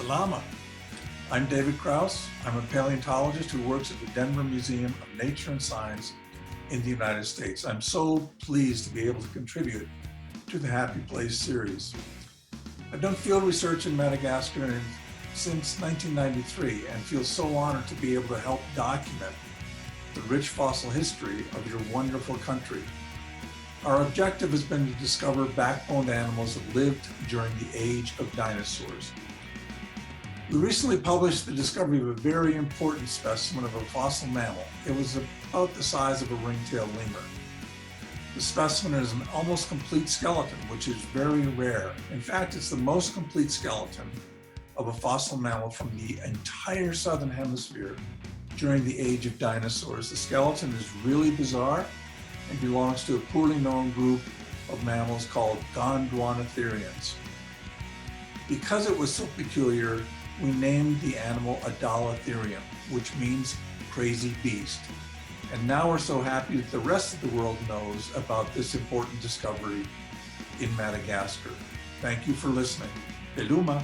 Salama. I'm David Krause. I'm a paleontologist who works at the Denver Museum of Nature and Science in the United States. I'm so pleased to be able to contribute to the Happy Place series. I've done field research in Madagascar since 1993 and feel so honored to be able to help document the rich fossil history of your wonderful country. Our objective has been to discover backboned animals that lived during the age of dinosaurs. We recently published the discovery of a very important specimen of a fossil mammal. It was about the size of a ring-tailed lemur. The specimen is an almost complete skeleton, which is very rare. In fact, it's the most complete skeleton of a fossil mammal from the entire southern hemisphere during the age of dinosaurs. The skeleton is really bizarre and belongs to a poorly known group of mammals called gondwanatherians. Because it was so peculiar, we named the animal Adalatherium, which means crazy beast. And now we're so happy that the rest of the world knows about this important discovery in Madagascar. Thank you for listening. Beluma.